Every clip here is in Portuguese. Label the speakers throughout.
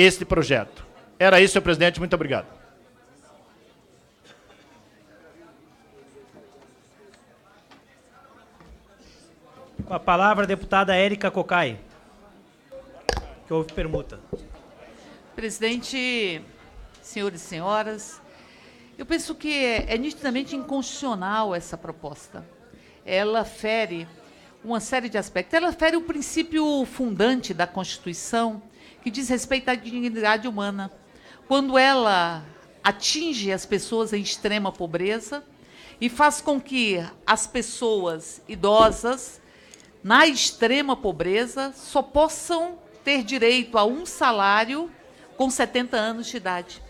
Speaker 1: este projeto. Era isso, senhor presidente. Muito obrigado.
Speaker 2: Com a palavra, a deputada Érica Cocai. Que houve permuta.
Speaker 3: Presidente, senhores e senhoras, eu penso que é nitidamente inconstitucional essa proposta. Ela fere uma série de aspectos. Ela fere o princípio fundante da Constituição, que diz respeito à dignidade humana. Quando ela atinge as pessoas em extrema pobreza e faz com que as pessoas idosas, na extrema pobreza, só possam ter direito a um salário com 70 anos de idade.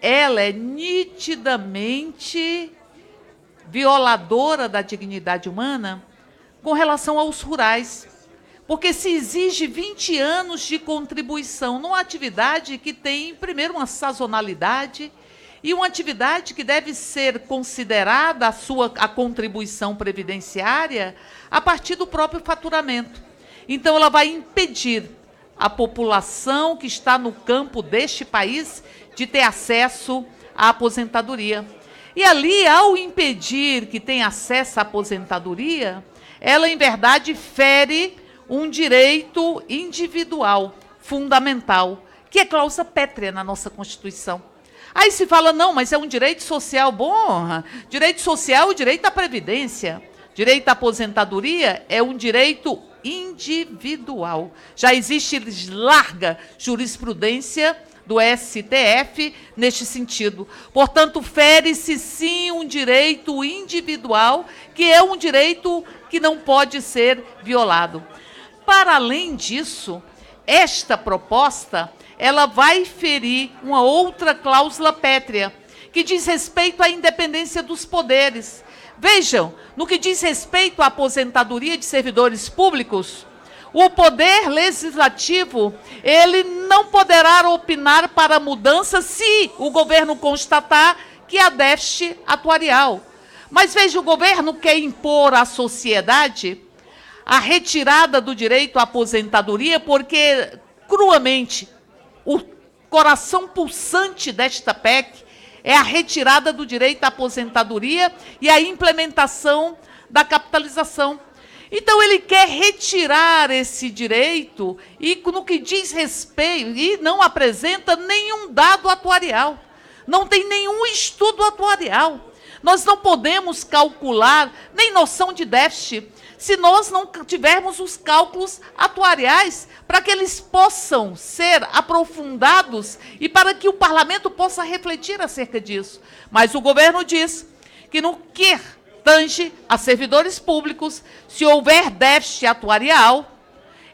Speaker 3: Ela é nitidamente violadora da dignidade humana com relação aos rurais, porque se exige 20 anos de contribuição numa atividade que tem, primeiro, uma sazonalidade e uma atividade que deve ser considerada a contribuição previdenciária a partir do próprio faturamento. Então, ela vai impedir a população que está no campo deste país de ter acesso à aposentadoria. E ali, ao impedir que tenha acesso à aposentadoria, ela, em verdade, fere um direito individual, fundamental, que é cláusula pétrea na nossa Constituição. Aí se fala, não, mas é um direito social. Bom, direito social é o direito à previdência. Direito à aposentadoria é um direito individual. Já existe larga jurisprudência do STF neste sentido. Portanto, fere-se sim um direito individual, que é um direito que não pode ser violado. Para além disso, esta proposta, ela vai ferir uma outra cláusula pétrea, que diz respeito à independência dos poderes. Vejam, no que diz respeito à aposentadoria de servidores públicos, o poder legislativo, ele não poderá opinar para a mudança se o governo constatar que há déficit atuarial. Mas veja, o governo quer impor à sociedade a retirada do direito à aposentadoria, porque, cruamente, o coração pulsante desta PEC é a retirada do direito à aposentadoria e a implementação da capitalização. Então, ele quer retirar esse direito e, no que diz respeito, e não apresenta nenhum dado atuarial. Não tem nenhum estudo atuarial. Nós não podemos calcular nem noção de déficit se nós não tivermos os cálculos atuariais para que eles possam ser aprofundados e para que o parlamento possa refletir acerca disso. Mas o governo diz que no que tange a servidores públicos, se houver déficit atuarial,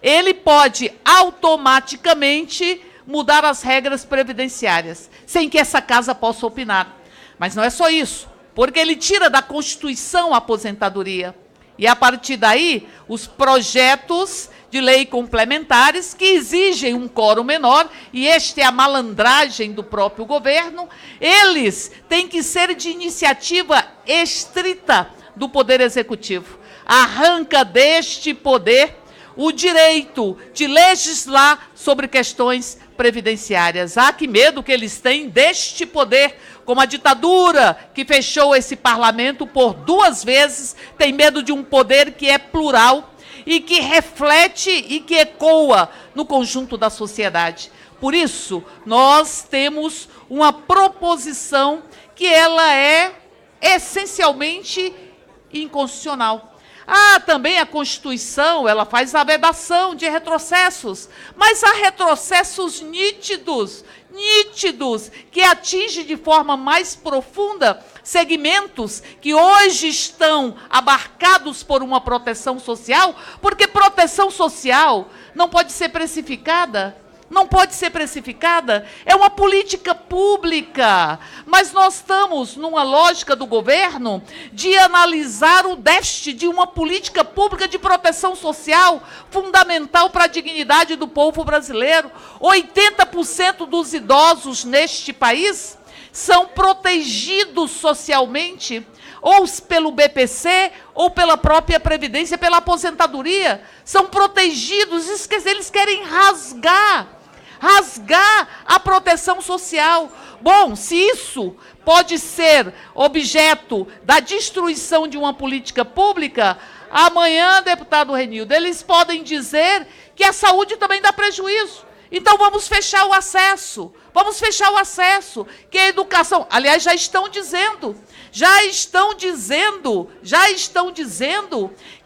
Speaker 3: ele pode automaticamente mudar as regras previdenciárias, sem que essa casa possa opinar. Mas não é só isso, porque ele tira da Constituição a aposentadoria. E, a partir daí, os projetos de lei complementares que exigem um quórum menor, e esta é a malandragem do próprio governo, eles têm que ser de iniciativa estrita do Poder Executivo. Arranca deste poder o direito de legislar sobre questões previdenciárias. Ah, que medo que eles têm deste poder, como a ditadura que fechou esse parlamento por 2 vezes, tem medo de um poder que é plural e que reflete e que ecoa no conjunto da sociedade. Por isso, nós temos uma proposição que ela é essencialmente inconstitucional. Ah, também a Constituição, ela faz a vedação de retrocessos, mas há retrocessos nítidos, que atingem de forma mais profunda segmentos que hoje estão abarcados por uma proteção social, porque proteção social não pode ser precificada. Não pode ser precificada, é uma política pública. Mas nós estamos numa lógica do governo de analisar o déficit de uma política pública de proteção social fundamental para a dignidade do povo brasileiro. 80% dos idosos neste país são protegidos socialmente, ou pelo BPC, ou pela própria Previdência, pela aposentadoria. São protegidos, eles querem rasgar rasgar a proteção social. Bom, se isso pode ser objeto da destruição de uma política pública, amanhã, deputado Renildo, eles podem dizer que a saúde também dá prejuízo. Então vamos fechar o acesso. Vamos fechar o acesso, que a educação... Aliás, já estão dizendo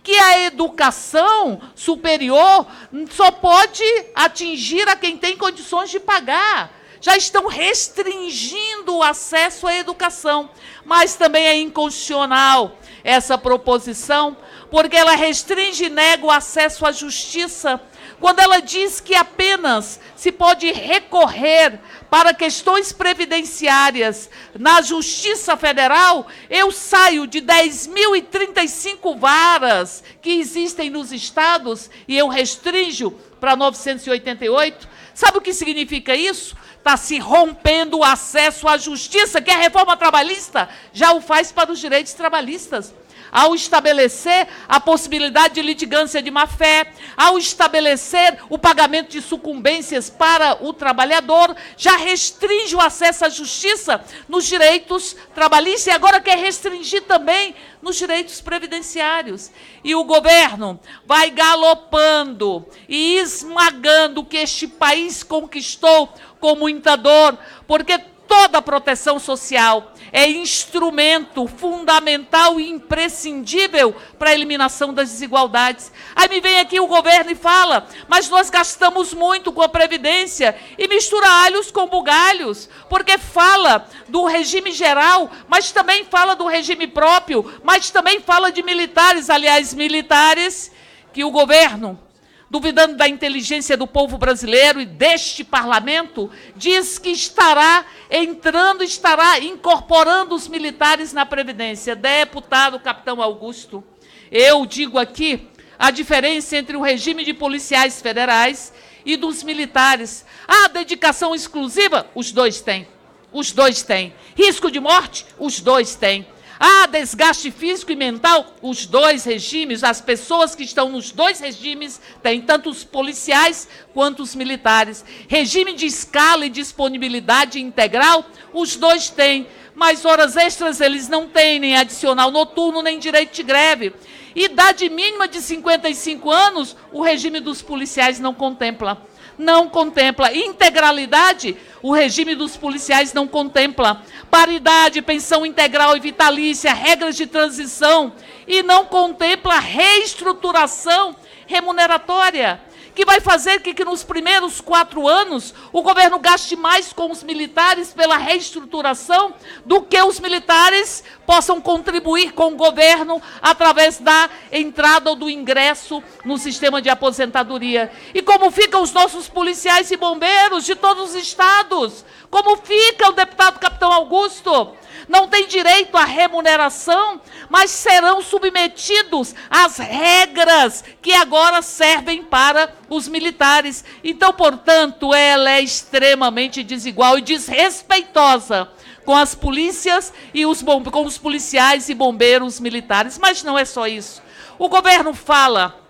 Speaker 3: que a educação superior só pode atingir a quem tem condições de pagar. Já estão restringindo o acesso à educação. Mas também é inconstitucional essa proposição, porque ela restringe e nega o acesso à justiça, quando ela diz que apenas se pode recorrer para questões previdenciárias na Justiça Federal. Eu saio de 10.035 varas que existem nos estados e eu restringo para 988. Sabe o que significa isso? Está se rompendo o acesso à justiça, que a reforma trabalhista já o faz para os direitos trabalhistas. Ao estabelecer a possibilidade de litigância de má-fé, ao estabelecer o pagamento de sucumbências para o trabalhador, já restringe o acesso à justiça nos direitos trabalhistas e agora quer restringir também nos direitos previdenciários. E o governo vai galopando e esmagando o que este país conquistou com muita dor, porque toda a proteção social é instrumento fundamental e imprescindível para a eliminação das desigualdades. Aí me vem aqui o governo e fala, mas nós gastamos muito com a Previdência, e mistura alhos com bugalhos, porque fala do regime geral, mas também fala do regime próprio, mas também fala de militares, aliás, militares que o governo, duvidando da inteligência do povo brasileiro e deste parlamento, diz que estará incorporando os militares na Previdência. Deputado Capitão Augusto, eu digo aqui a diferença entre o regime de policiais federais e dos militares. A dedicação exclusiva, os dois têm. Os dois têm. Risco de morte, os dois têm. Desgaste físico e mental, os dois regimes, as pessoas que estão nos dois regimes, têm tanto os policiais quanto os militares. Regime de escala e disponibilidade integral, os dois têm. Mas horas extras eles não têm, nem adicional noturno, nem direito de greve. Idade mínima de 55 anos, o regime dos policiais não contempla. Não contempla. Integralidade, o regime dos policiais não contempla. Paridade, pensão integral e vitalícia, regras de transição, e não contempla reestruturação remuneratória, que vai fazer que nos primeiros 4 anos o governo gaste mais com os militares pela reestruturação do que os militares possam contribuir com o governo através da entrada ou do ingresso no sistema de aposentadoria. E como ficam os nossos policiais e bombeiros de todos os estados? Como fica o deputado Capitão Augusto? Não tem direito à remuneração, mas serão submetidos às regras que agora servem para os militares. Então, portanto, ela é extremamente desigual e desrespeitosa com as polícias e com os policiais e bombeiros militares. Mas não é só isso. O governo fala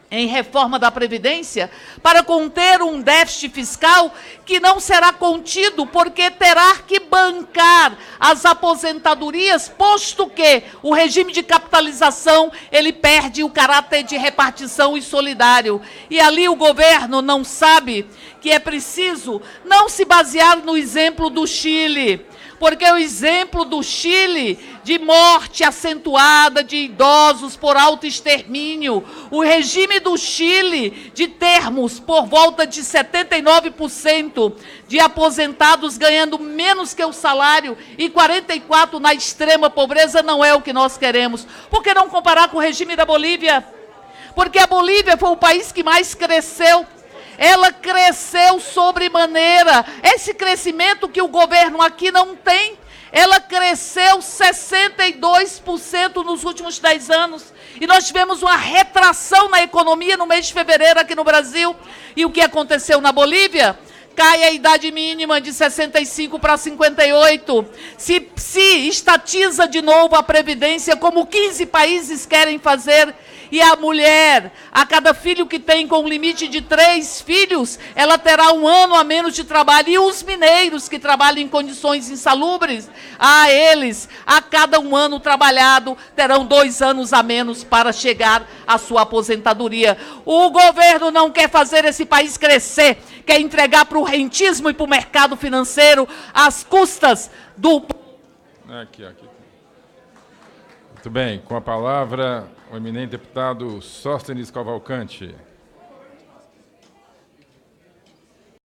Speaker 3: em reforma da Previdência para conter um déficit fiscal que não será contido, porque terá que bancar as aposentadorias, posto que o regime de capitalização ele perde o caráter de repartição e solidário. E ali o governo não sabe que é preciso não se basear no exemplo do Chile, porque o exemplo do Chile de morte acentuada de idosos por autoextermínio, o regime do Chile de termos por volta de 79% de aposentados ganhando menos que o salário e 44% na extrema pobreza, não é o que nós queremos. Por que não comparar com o regime da Bolívia? Porque a Bolívia foi o país que mais cresceu. Ela cresceu sobremaneira. Esse crescimento que o governo aqui não tem, ela cresceu 62% nos últimos 10 anos. E nós tivemos uma retração na economia no mês de fevereiro aqui no Brasil. E o que aconteceu na Bolívia? Cai a idade mínima de 65 para 58. Se estatiza de novo a Previdência, como 15 países querem fazer. E a mulher, a cada filho que tem com um limite de 3 filhos, ela terá 1 ano a menos de trabalho. E os mineiros que trabalham em condições insalubres, a eles, a cada 1 ano trabalhado, terão 2 anos a menos para chegar à sua aposentadoria. O governo não quer fazer esse país crescer, quer entregar para o rentismo e para o mercado financeiro às custas do...
Speaker 4: Aqui. Muito bem, com a palavra, o eminente deputado Sóstenes Cavalcante.